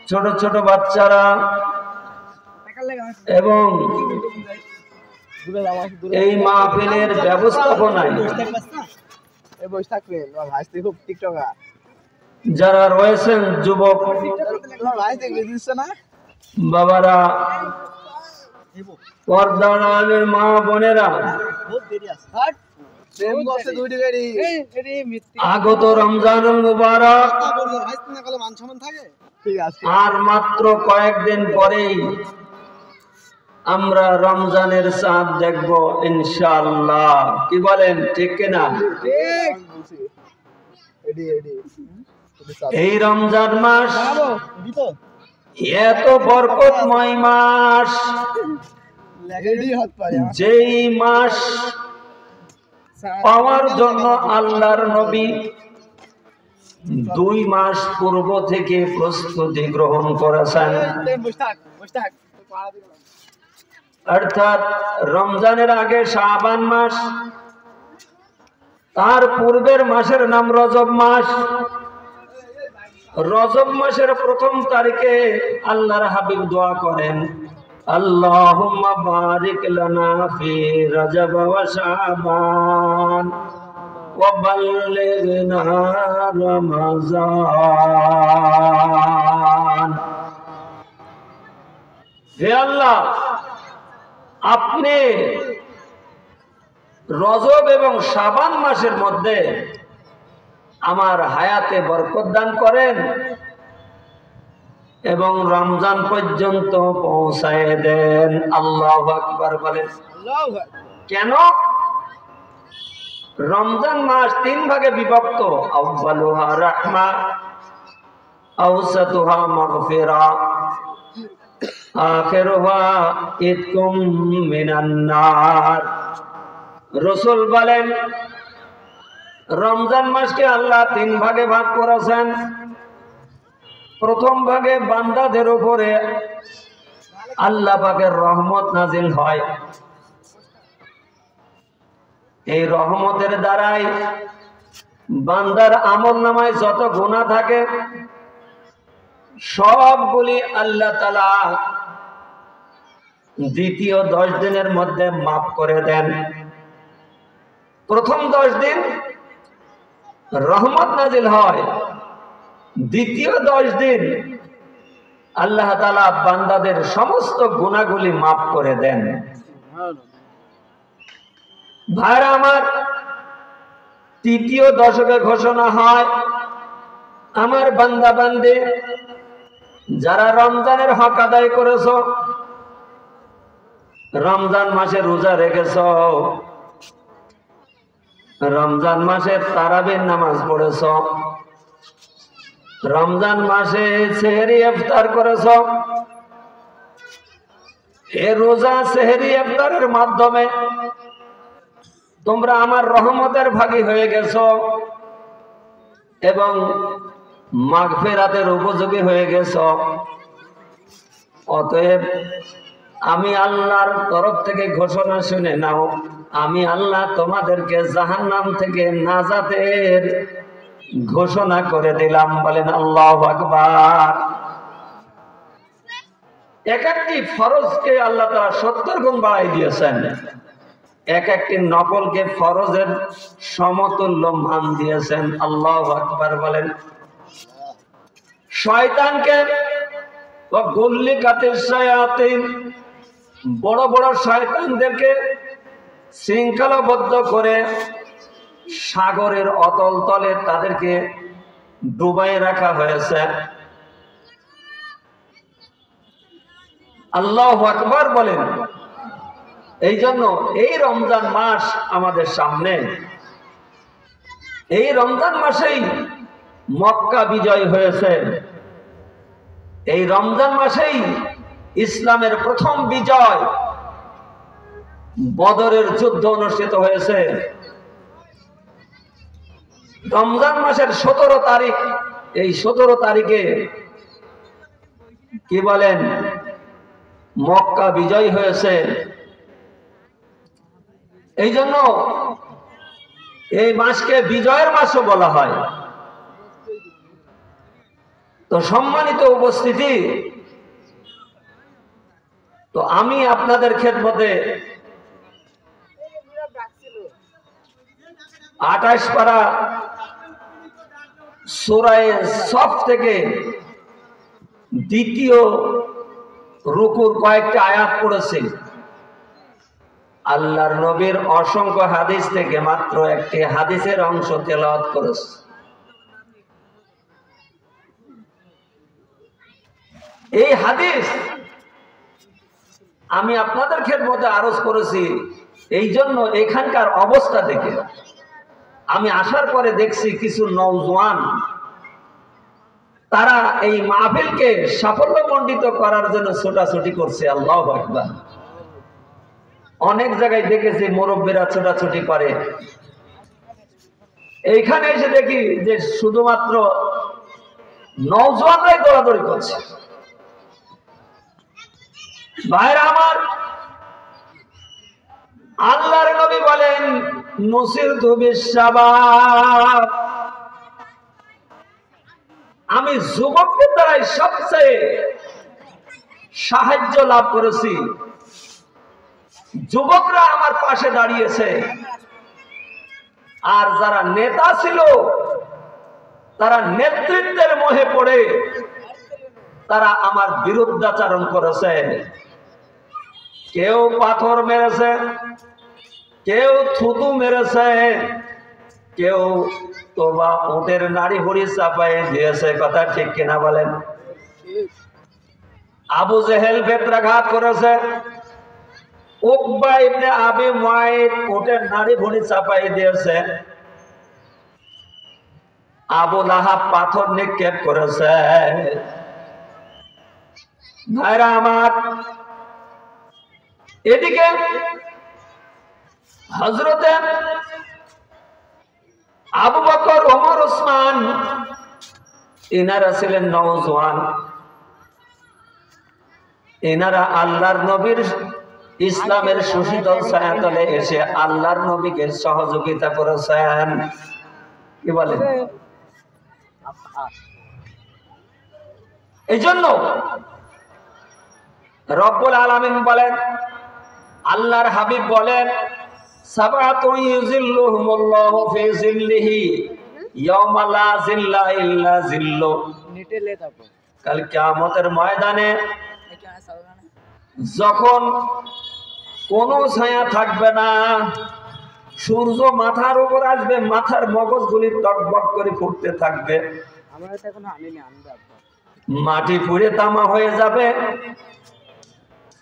ছোট ছোট বাচ্চারা এবং এই মাহফিলের ব্যবস্থাপনায় যারা রয়েছেন যুবক বাবারা, পর্দার আড়ালের মা বোনেরা, আগত রমজানুল মুবারক আর মাত্র কয়েকদিন পরেই আমরা রমজানের চাঁদ দেখব ইনশাআল্লাহ। কি বলেন, ঠিক কিনা? এই রমজান মাস এত বরকতময় মাস, যেই মাস পাওয়ার জন্য আল্লাহর নবী 2 মাস পূর্ব থেকে প্রস্তুতি গ্রহণ করেছেন। অর্থাৎ রমজানের আগে শাবান মাস, তার পূর্বের মাসের নাম রজব মাস। রজব মাসের 1ম তারিখে আল্লাহর হাবিব দোয়া করেন, আল্লাহুম্মা বারিক লানা ফি রজব ওয়া শাবান ওয়া বাল্লিগনা রমাজান। হে আল্লাহ, আপনি রজব এবং শাবান মাসের মধ্যে আমার হায়াতে বরকত দান করেন এবং রমজান পর্যন্ত পৌঁছায় দেন। আল্লাহু আকবার বলেন। কেন? রমজান মাস 3 ভাগে বিভক্ত, আউয়ালুহা রাহমা, আওসাতুহা মাগফিরা, আখিরুহা ইতকুম মিনান নার। রাসূল বলেন, রমজান মাসকে আল্লাহ 3 ভাগে ভাগ করেছেন। প্রথম ভাগে বান্দাদের উপরে আল্লাহ পাকের রহমত নাজিল হয়। এই রহমতের দ্বারাই বান্দার আমলনামায় যত গুনাহ থাকে সবগুলি আল্লাহ তাআলা দ্বিতীয় 10 দিনের মধ্যে মাফ করে দেন। প্রথম 10 দিন রহমত নাজিল হয়, দ্বিতীয় 10 দিন আল্লাহ তাআলা বান্দাদের সমস্ত গুনাহগুলি মাফ করে দেন। ভাইরা আমার, তৃতীয় দশকে ঘোষণা হয়, আমার বান্দা বান্দে যারা রমজানের হক আদায় করেছো, রমজান মাসে রোজা রেখেছো, রমজান মাসে তারাবির নামাজ পড়েছো, রমজান মাসে সেহরি ইফতার করেছো, এই রোজা সেহরি ইফতারের মাধ্যমে তোমরা আমার রহমতের ভাগী হয়ে গেছো এবং মাগফিরাতের উপযোগী হয়ে গেছো। অতএব আমি আল্লাহর তরফ থেকে ঘোষণা শুনে নাও, আমি আল্লাহ তোমাদেরকে জাহান্নাম থেকে নাজাতের ঘোষণা করে দিলাম। বলেন আল্লাহু আকবার। এক একটি ফরজকে আল্লাহ তাআলা 70 গুণ বাড়াই দিয়েছেন, এক একটি নফলকে ফরজের সমতুল্য মান দিয়েছেন। আল্লাহু আকবার বলেন। শয়তানকে গুল্লিকাতিশ শায়াতিন, বড় বড় শয়তানদেরকে শৃঙ্খলাবদ্ধ করে সাগরের অতল তলে তাদেরকে ডুবাই রাখা হয়েছে। আল্লাহু আকবার বলেন। এই জন্য এই রমজান মাস আমাদের সামনে, এই রমজান মাসেই মক্কা বিজয় হয়েছে, এই রমজান মাসেই ইসলামের প্রথম বিজয় বদরের যুদ্ধ অনুষ্ঠিত হয়েছে। রমজান মাসের 17 তারিখ, এই 17 তারিখে কি বলেন, মক্কা বিজয় হয়েছে। এই জন্য এই মাসকে বিজয়ের মাসও বলা হয়। তো সম্মানিত উপস্থিতি, তো আমি আপনাদের খেদমতে 28 পারা সূরা সফ থেকে দ্বিতীয় রুকুর কয়েকটা আয়াত পড়েছি। আল্লাহর নবীর অসংখ্য হাদিস থেকে মাত্র একটি হাদিসের অংশ তেলাওয়াত করেছে। এই হাদিস আমি আপনাদের খেদমতে আরজ করেছি এই জন্য, এখানকার অবস্থা দেখে আমি আসার পরে দেখছি কিছু নওজোয়ান তারা এই মাহফিলকে সাফল্যমণ্ডিত করার জন্য ছোটাছুটি করছে। আল্লাহু আকবার। অনেক জায়গায় দেখেছি মুরব্বীরা ছোটাছুটি করে, এইখানে এসে দেখি যে শুধুমাত্র নওজোয়ানরাই দৌড়াদৌড়ি করছে। ভাইরা আমার, আল্লাহর নবী বলেন নুসিরতু বিশ-শাবাব, আমি যুবকদের দ্বারাই সবচেয়ে সাহায্য লাভ করেছি। যুবকরা আমার পাশে দাঁড়িয়েছে, আর যারা নেতা ছিল তারা নেতৃত্বের মোহে পড়ে তারা আমার বিরুদ্ধাচরণ করেছে। কেউ পাথর মেরেছে, কেউ থুতু মেরেছে, কেউ তোবা উটের নাড়ি ভুড়ি চাপাই দিয়েছে। কথা ঠিক কিনা বলেন? আবু জেহেল বেত্রাঘাত করেছে, উকবা ইবনে আবি মুআইদ উটের নাড়ি ভুড়ি চাপাই দিয়েছে, আবু লাহাব পাথর নিক্ষেপ করেছে। ভাইরা আমার, এদিকে হযরতে আবু বকর, ওমর, ওসমান এনারা ছিলেন নওজোয়ান। এনারা আল্লাহর নবীর ইসলামের সুশীতল ছায়াতলে এসে আল্লাহর নবীকে সহযোগিতা করেছেন। কি বলেন? এই জন্য রব্বুল আলামিন বলেন, আল্লাহর হাবিব বলেন, সাবাতুন ইউযিল্লুহুমুল্লাহু ফি যিল্লিহি ইয়াওমা লা যিল্লা ইল্লা যিল্লু। কাল কিয়ামতের ময়দানে যখন কোনো ছায়া থাকবে না, সূর্য মাথার উপর আসবে, মাথার মগজগুলি টকবক করে ফুটতে থাকবে, মাটি পুড়ে তামা হয়ে যাবে,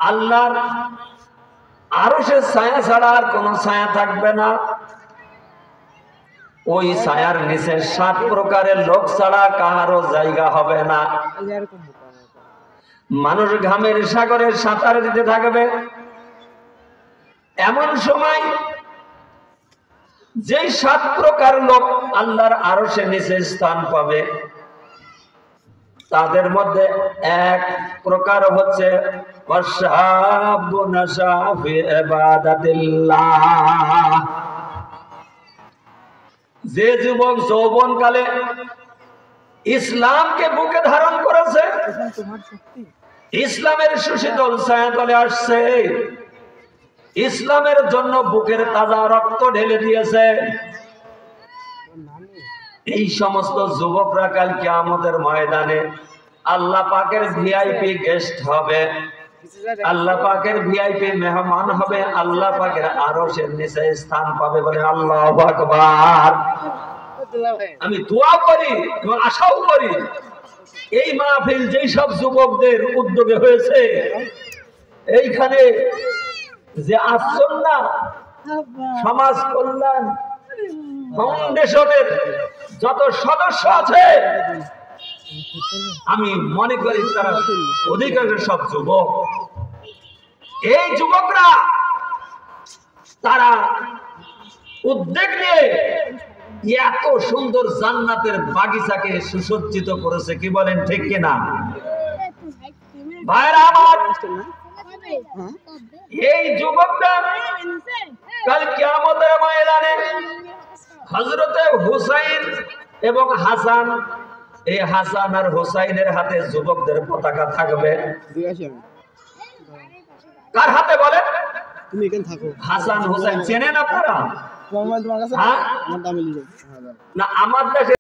আল্লাহর আরশের ছায়া ছাড়া আর কোনো ছায়া থাকবে না। ওই ছায়ার নিচে 7 প্রকারের লোক ছাড়া কাহারও জায়গা হবে না। মানুষ ঘামের সাগরে সাঁতার দিতে থাকবে। এমন সময় যেই 7 প্রকার লোক আল্লাহর আরশের নিচে স্থান পাবে, তাদের মধ্যে এক প্রকার হচ্ছে ওয়াশাবুন নাশা ফি ইবাদাতিল্লাহ। যে যুবক যৌবনকালে ইসলামকে বুকে ধারণ করেছে, ইসলামের সুশীতল ছায়াতলে আসছে, ইসলামের জন্য বুকের তাজা রক্ত ঢেলে দিয়েছে, এই সমস্ত যুবকরা কাল কিয়ামতের ময়দানে আল্লাহ পাকের ভিআইপি গেস্ট হবে, আল্লাহ পাকের ভিআইপি মেহমান হবে, আল্লাহ পাকের আরশের নিচে স্থান পাবে। বলে আল্লাহু আকবার। আমি দোয়া করি এবং আশাও করি এই মাহফিল যেই সব যুবকদের উদ্যোগে হয়েছে, এইখানে যে আসছেন না সমাজ কল্যাণ ফাউন্ডেশনের যত সদস্য আছে, আমি মনে করি তারা অধিকাংশ সব যুবক। এই যুবকরা তারা উদ্যোগ নিয়ে এত সুন্দর জান্নাতের বাগিচাকে সুসজ্জিত করেছে। কি বলেন ঠিক কিনা? ভাইরা আমার, এই যুবকরা কাল কিয়ামতের ময়দানে হযরতে হুসাইন এবং হাসান এই হাসান আর হুসাইনের হাতে যুবকদের পতাকা থাকবে? কার হাতে বলেন? তুমি এখানে থাকো। হাসান হুসাইন চেনেন আপনারা? তোমার কাছে হ্যাঁ? আমার দামে লিখো। না আমার দেশে